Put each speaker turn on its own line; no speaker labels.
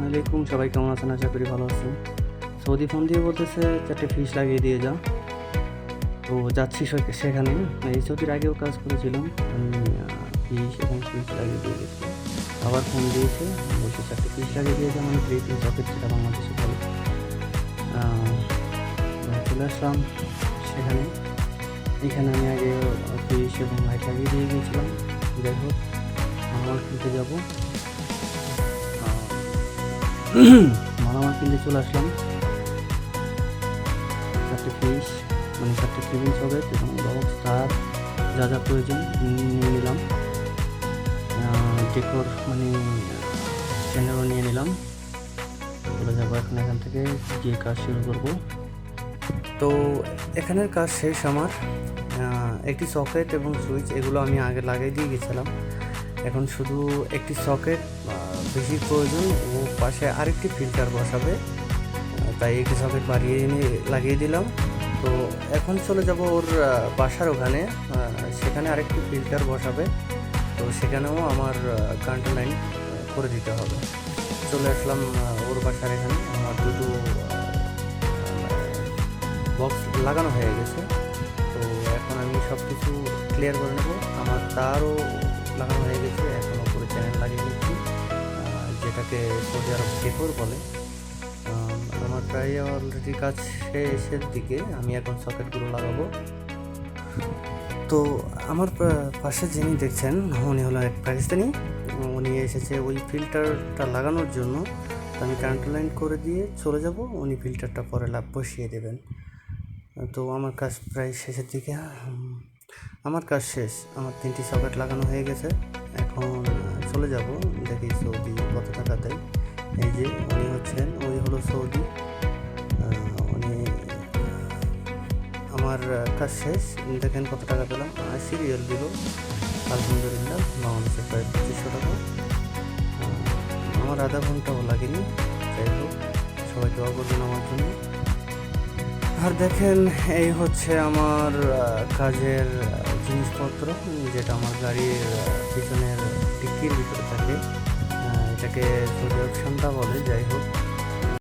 আলাইকুম, সবাই কেমন আছেন? আশা করি ভালো আছেন। সৌদি ফোন দিয়ে বলতেছে 4টে ফিস লাগিয়ে দিয়ে যা। তো যাচ্ছি সেখানে। এই সৌদির আগেও কাজ করেছিলাম আমি। ফিস এবং সুইচ লাগিয়ে দিয়ে গেছি। আবার ফোন দিয়েছে, বলছে 4টে ফিস লাগিয়ে দিয়ে যা, মানে 3 পিন সকেট, যেটা বাংলাদেশে বলে। চলে আসলাম সেখানে। এখানে আমি আগে ফিস এবং লাইট লাগিয়ে দিয়ে গিয়েছিলাম। যাই হোক, মালামাল কিনতে যাবো। মালামাল কিনতে চলে আসলাম। 4টে ফিস, মানে 4টে কেবিন সকেট এবং বক্স, তার যা যা প্রয়োজন নিয়ে নিলাম। ডেকোর মানে চ্যানেলও নিয়ে নিলাম। চলে যাবো এখন এখান থেকে, গিয়ে কাজ শুরু করব। তো এখানের কাজ শেষ আমার। একটি সকেট এবং সুইচ এগুলো আমি আগে লাগিয়ে দিয়ে গেছিলাম। এখন শুধু একটি সকেট বেশি প্রয়োজন, ও পাশে আরেকটি ফিল্টার বসাবে, তাই একটি সকেট বাড়িয়ে এনে লাগিয়ে দিলাম। তো এখন চলে যাব ওর বাসার ওখানে, সেখানে আরেকটি ফিল্টার বসাবে। তো সেখানেও আমার কারেন্ট লাইন করে দিতে হবে। চলে আসলাম ওর বাসার এখানে। আমার দুটো বক্স লাগানো হয়ে গেছে। তো এখন আমি সব কিছু ক্লিয়ার করে নেব। আমার তারও লাগানো হয়ে গেছে, এখন ওপরে চ্যানেল লাগিয়ে নিচ্ছি, যেটাকে সৌদি আরব ডেকোর বলে। আমার প্রায় অলরেডি কাজ শেষের দিকে। আমি এখন সকেটগুলো লাগাবো। তো আমার পাশে যিনি দেখছেন, উনি হলো এক পাকিস্তানি। উনি এসেছে ওই ফিল্টারটা লাগানোর জন্য। তো আমি কারেন্ট লাইন করে দিয়ে চলে যাব, উনি ফিল্টারটা পরে বসিয়ে দেবেন। তো আমার কাজ প্রায় শেষের দিকে। আমার কাজ শেষ, আমার 3টি সকেট লাগানো হয়ে গেছে। এখন চলে যাব, দেখি সৌদি কত টাকা দেয়। এই যে উনি হচ্ছেন, ওই হলো সৌদি। উনি আমার কাজ শেষ, দেখেন কত টাকা পেলাম। সিরিয়াল দিল, আলহামদুলিল্লাহ, বাংলাদেশে প্রায় 2500 টাকা। আমার আধা ঘন্টাও লাগেনি। যাই হোক, সবাই দোয়া করবেন আমার জন্য। আর দেখেন, এই হচ্ছে আমার কাজের জিনিসপত্র, যেটা আমার গাড়ির পিছনের ডিক্কির ভিতরে থাকে। এটাকে সৌদি অপশনটা বলে। যাই হোক,